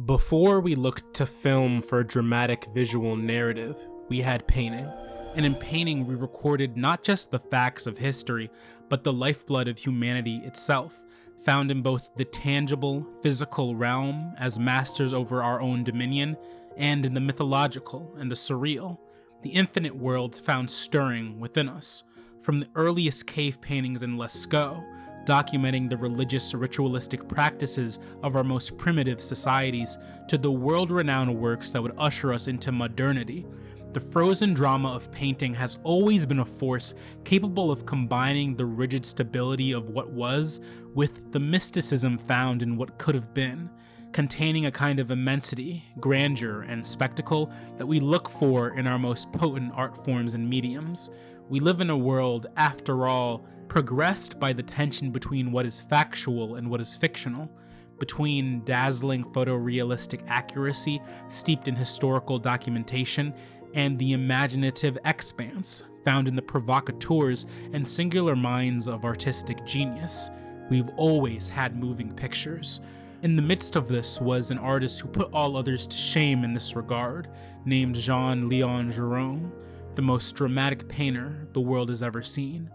Before we looked to film for a dramatic visual narrative, we had painting. And in painting, we recorded not just the facts of history, but the lifeblood of humanity itself, found in both the tangible, physical realm as masters over our own dominion, and in the mythological and the surreal, the infinite worlds found stirring within us, from the earliest cave paintings in Lascaux, documenting the religious ritualistic practices of our most primitive societies, to the world-renowned works that would usher us into modernity. The frozen drama of painting has always been a force capable of combining the rigid stability of what was with the mysticism found in what could have been, containing a kind of immensity, grandeur, and spectacle that we look for in our most potent art forms and mediums. We live in a world, after all, progressed by the tension between what is factual and what is fictional, between dazzling photorealistic accuracy steeped in historical documentation and the imaginative expanse found in the provocateurs and singular minds of artistic genius. We've always had moving pictures. In the midst of this was an artist who put all others to shame in this regard, named Jean-Léon Gérôme, the most dramatic painter the world has ever seen.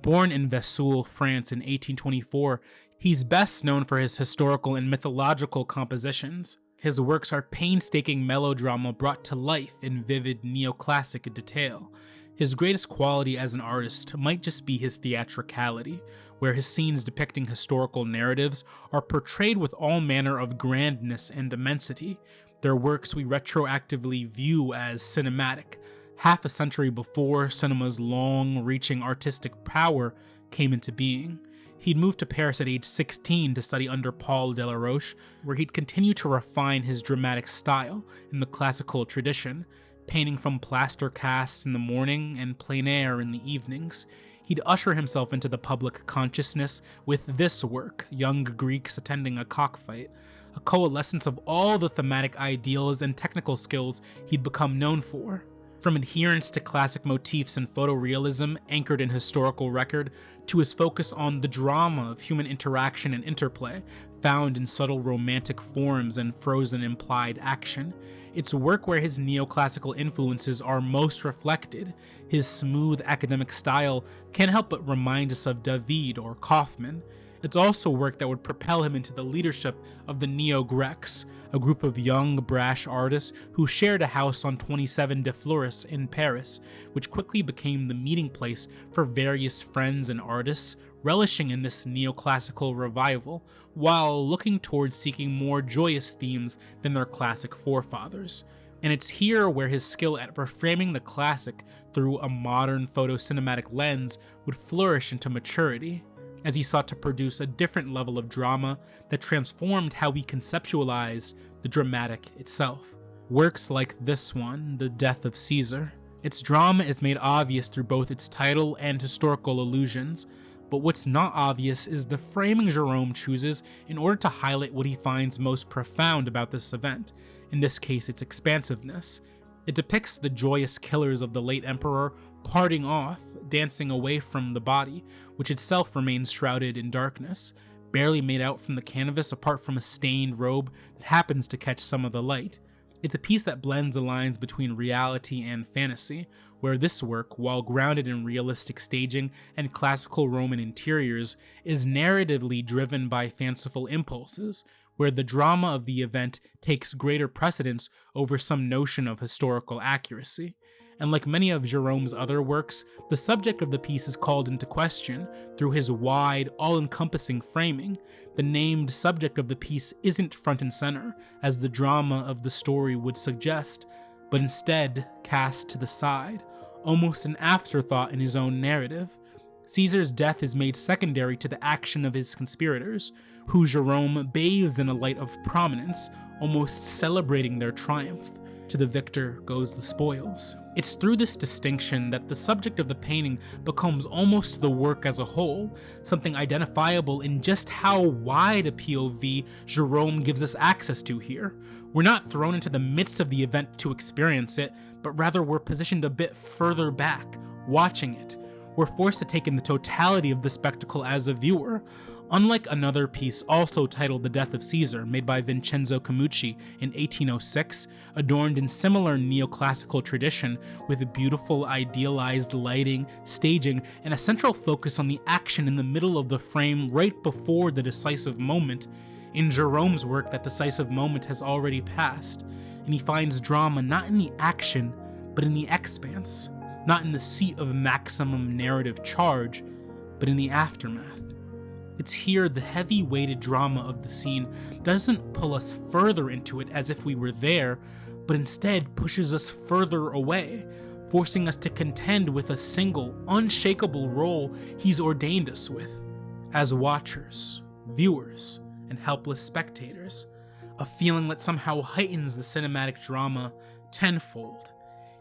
Born in Vesoul, France in 1824, he's best known for his historical and mythological compositions. His works are painstaking melodrama brought to life in vivid neoclassic detail. His greatest quality as an artist might just be his theatricality, where his scenes depicting historical narratives are portrayed with all manner of grandness and immensity. Their works we retroactively view as cinematic, half a century before cinema's long-reaching artistic power came into being. He'd moved to Paris at age 16 to study under Paul Delaroche, where he'd continue to refine his dramatic style in the classical tradition, painting from plaster casts in the morning and plein air in the evenings. He'd usher himself into the public consciousness with this work, Young Greeks Attending a Cockfight, a coalescence of all the thematic ideals and technical skills he'd become known for. From adherence to classic motifs and photorealism anchored in historical record, to his focus on the drama of human interaction and interplay, found in subtle romantic forms and frozen implied action. It's work where his neoclassical influences are most reflected. His smooth academic style can't help but remind us of David or Kaufman. It's also work that would propel him into the leadership of the Neo-Grecs, a group of young, brash artists who shared a house on 27 de Fleuris in Paris, which quickly became the meeting place for various friends and artists, relishing in this neoclassical revival, while looking towards seeking more joyous themes than their classic forefathers. And it's here where his skill at reframing the classic through a modern photocinematic lens would flourish into maturity, as he sought to produce a different level of drama that transformed how we conceptualized the dramatic itself. Works like this one, The Death of Caesar. Its drama is made obvious through both its title and historical allusions, but what's not obvious is the framing Gérôme chooses in order to highlight what he finds most profound about this event, in this case its expansiveness. It depicts the joyous killers of the late emperor parting off, dancing away from the body, which itself remains shrouded in darkness, barely made out from the canvas apart from a stained robe that happens to catch some of the light. It's a piece that blends the lines between reality and fantasy, where this work, while grounded in realistic staging and classical Roman interiors, is narratively driven by fanciful impulses, where the drama of the event takes greater precedence over some notion of historical accuracy. And like many of Gérôme's other works, the subject of the piece is called into question through his wide, all-encompassing framing. The named subject of the piece isn't front and center, as the drama of the story would suggest, but instead cast to the side, almost an afterthought in his own narrative. Caesar's death is made secondary to the action of his conspirators, who Gérôme bathes in a light of prominence, almost celebrating their triumph. To the victor goes the spoils. It's through this distinction that the subject of the painting becomes almost the work as a whole, something identifiable in just how wide a POV Gérôme gives us access to here. We're not thrown into the midst of the event to experience it, but rather we're positioned a bit further back, watching it. We're forced to take in the totality of the spectacle as a viewer, Unlike another piece also titled The Death of Caesar, made by Vincenzo Camucci in 1806, adorned in similar neoclassical tradition with beautiful idealized lighting, staging, and a central focus on the action in the middle of the frame right before the decisive moment, in Jerome's work that decisive moment has already passed, and he finds drama not in the action, but in the expanse, not in the seat of maximum narrative charge, but in the aftermath. It's here the heavy-weighted drama of the scene doesn't pull us further into it as if we were there, but instead pushes us further away, forcing us to contend with a single, unshakable role he's ordained us with, as watchers, viewers, and helpless spectators, a feeling that somehow heightens the cinematic drama tenfold.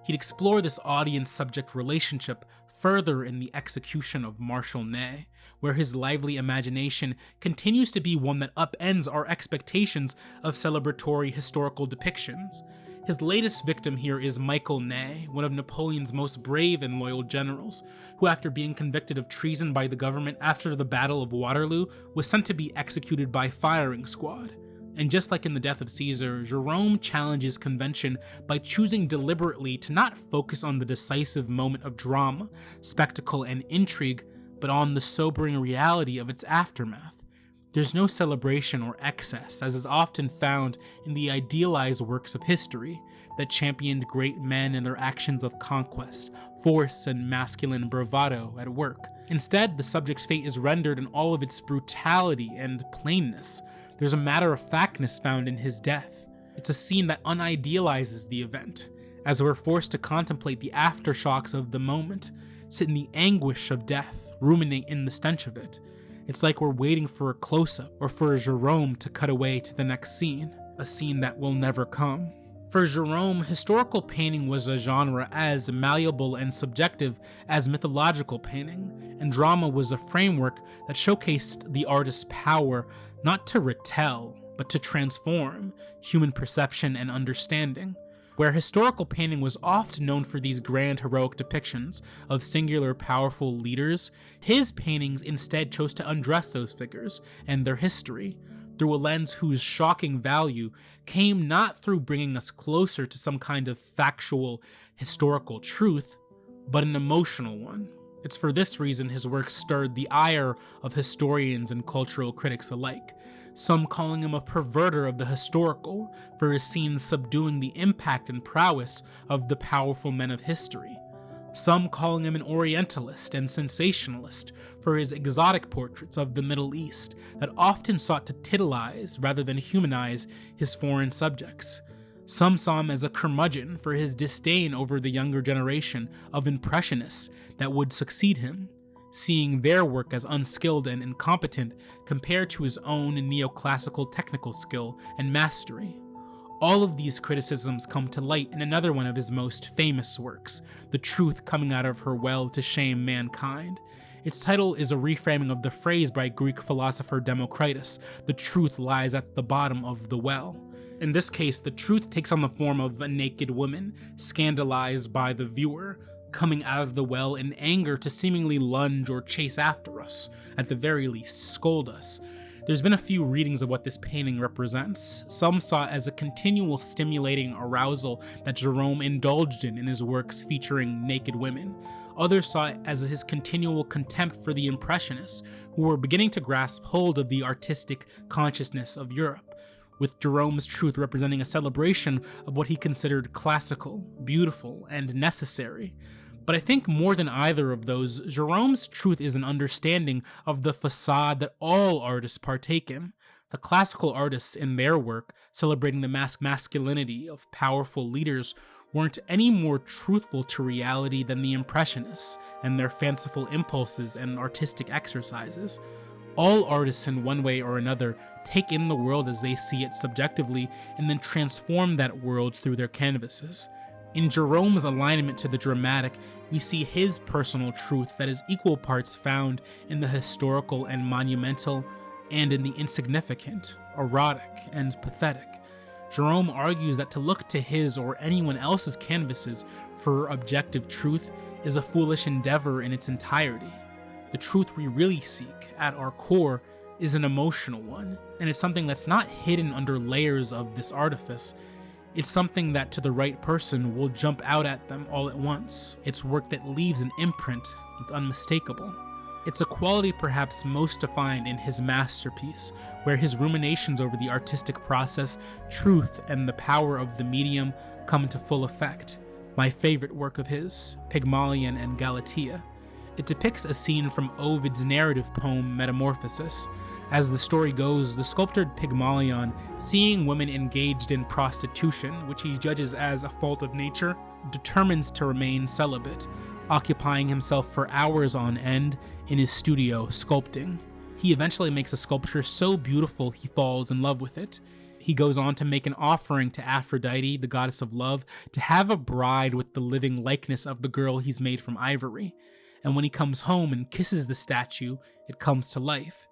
He'd explore this audience-subject relationship further in the execution of Marshal Ney, where his lively imagination continues to be one that upends our expectations of celebratory historical depictions. His latest victim here is Michael Ney, one of Napoleon's most brave and loyal generals, who after being convicted of treason by the government after the Battle of Waterloo was sent to be executed by firing squad. And just like in The Death of Caesar, Jerome challenges convention by choosing deliberately to not focus on the decisive moment of drama, spectacle, and intrigue, but on the sobering reality of its aftermath. There's no celebration or excess, as is often found in the idealized works of history that championed great men and their actions of conquest, force, and masculine bravado at work. Instead, the subject's fate is rendered in all of its brutality and plainness. There's a matter-of-factness found in his death. It's a scene that unidealizes the event, as we're forced to contemplate the aftershocks of the moment, sit in the anguish of death, ruminate in the stench of it. It's like we're waiting for a close-up, or for Jerome to cut away to the next scene, a scene that will never come. For Jerome, historical painting was a genre as malleable and subjective as mythological painting, and drama was a framework that showcased the artist's power not to retell, but to transform human perception and understanding. Where historical painting was often known for these grand heroic depictions of singular powerful leaders, his paintings instead chose to undress those figures and their history through a lens whose shocking value came not through bringing us closer to some kind of factual historical truth, but an emotional one. It's for this reason his work stirred the ire of historians and cultural critics alike, some calling him a perverter of the historical for his scenes subduing the impact and prowess of the powerful men of history, some calling him an orientalist and sensationalist for his exotic portraits of the Middle East that often sought to titilize rather than humanize his foreign subjects. Some saw him as a curmudgeon for his disdain over the younger generation of impressionists that would succeed him, seeing their work as unskilled and incompetent compared to his own neoclassical technical skill and mastery. All of these criticisms come to light in another one of his most famous works, The Truth Coming Out of Her Well to Shame Mankind. Its title is a reframing of the phrase by Greek philosopher Democritus, "The truth lies at the bottom of the well." In this case, the truth takes on the form of a naked woman, scandalized by the viewer, coming out of the well in anger to seemingly lunge or chase after us, at the very least scold us. There's been a few readings of what this painting represents. Some saw it as a continual stimulating arousal that Jerome indulged in his works featuring naked women. Others saw it as his continual contempt for the Impressionists, who were beginning to grasp hold of the artistic consciousness of Europe, with Jerome's truth representing a celebration of what he considered classical, beautiful, and necessary. But I think more than either of those, Jerome's truth is an understanding of the facade that all artists partake in. The classical artists in their work, celebrating the masculinity of powerful leaders, weren't any more truthful to reality than the Impressionists and their fanciful impulses and artistic exercises. All artists in one way or another take in the world as they see it subjectively and then transform that world through their canvases. In Jerome's alignment to the dramatic, we see his personal truth that is equal parts found in the historical and monumental, and in the insignificant, erotic, and pathetic. Jerome argues that to look to his or anyone else's canvases for objective truth is a foolish endeavor in its entirety. The truth we really seek, at our core, is an emotional one, and it's something that's not hidden under layers of this artifice. It's something that to the right person will jump out at them all at once. It's work that leaves an imprint that's unmistakable. It's a quality perhaps most defined in his masterpiece, where his ruminations over the artistic process, truth, and the power of the medium come into full effect. My favorite work of his, Pygmalion and Galatea. It depicts a scene from Ovid's narrative poem Metamorphosis. As the story goes, the sculptor Pygmalion, seeing women engaged in prostitution, which he judges as a fault of nature, determines to remain celibate, occupying himself for hours on end in his studio sculpting. He eventually makes a sculpture so beautiful he falls in love with it. He goes on to make an offering to Aphrodite, the goddess of love, to have a bride with the living likeness of the girl he's made from ivory. And when he comes home and kisses the statue, it comes to life.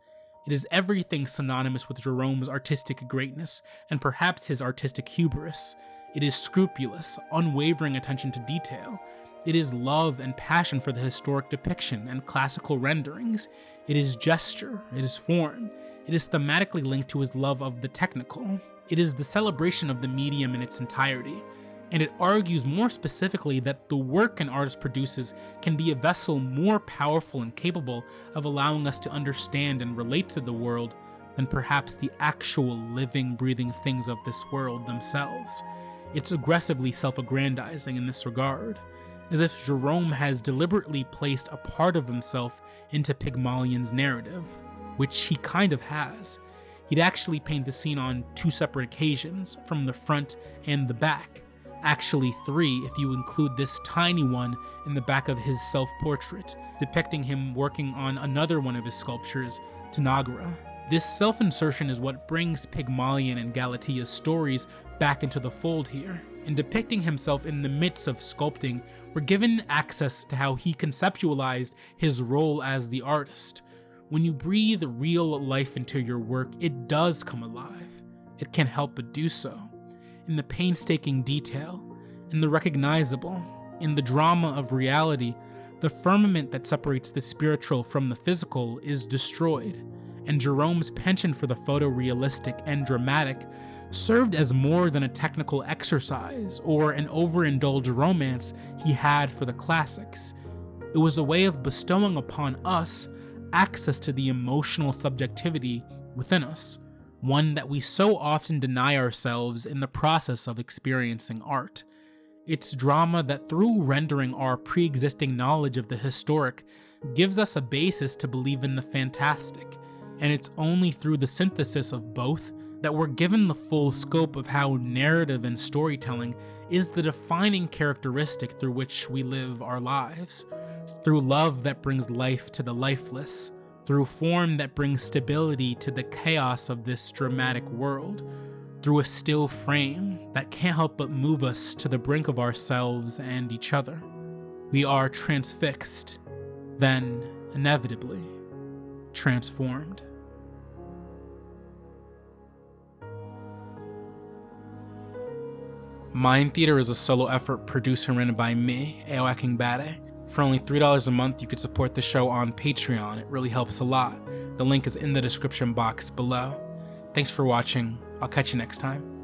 It is everything synonymous with Jerome's artistic greatness, and perhaps his artistic hubris. It is scrupulous, unwavering attention to detail. It is love and passion for the historic depiction and classical renderings. It is gesture, it is form. It is thematically linked to his love of the technical. It is the celebration of the medium in its entirety. And it argues more specifically that the work an artist produces can be a vessel more powerful and capable of allowing us to understand and relate to the world than perhaps the actual living, breathing things of this world themselves. It's aggressively self-aggrandizing in this regard, as if Jerome has deliberately placed a part of himself into Pygmalion's narrative, which he kind of has. He'd actually paint the scene on 2 separate occasions, from the front and the back. Actually 3 if you include this tiny one in the back of his self-portrait, depicting him working on another one of his sculptures, Tanagra. This self-insertion is what brings Pygmalion and Galatea's stories back into the fold here. In depicting himself in the midst of sculpting, we're given access to how he conceptualized his role as the artist. When you breathe real life into your work, it does come alive. It can't help but do so. In the painstaking detail, in the recognizable, in the drama of reality, the firmament that separates the spiritual from the physical is destroyed, and Jerome's penchant for the photorealistic and dramatic served as more than a technical exercise or an overindulged romance he had for the classics. It was a way of bestowing upon us access to the emotional subjectivity within us, one that we so often deny ourselves in the process of experiencing art. It's drama that, through rendering our pre-existing knowledge of the historic, gives us a basis to believe in the fantastic, and it's only through the synthesis of both that we're given the full scope of how narrative and storytelling is the defining characteristic through which we live our lives, through love that brings life to the lifeless, through form that brings stability to the chaos of this dramatic world, through a still frame that can't help but move us to the brink of ourselves and each other. We are transfixed, then inevitably transformed. Mind Theater is a solo effort produced and written by me, Aoakingbade. For only $3 a month, you could support the show on Patreon. It really helps a lot. The link is in the description box below. Thanks for watching. I'll catch you next time.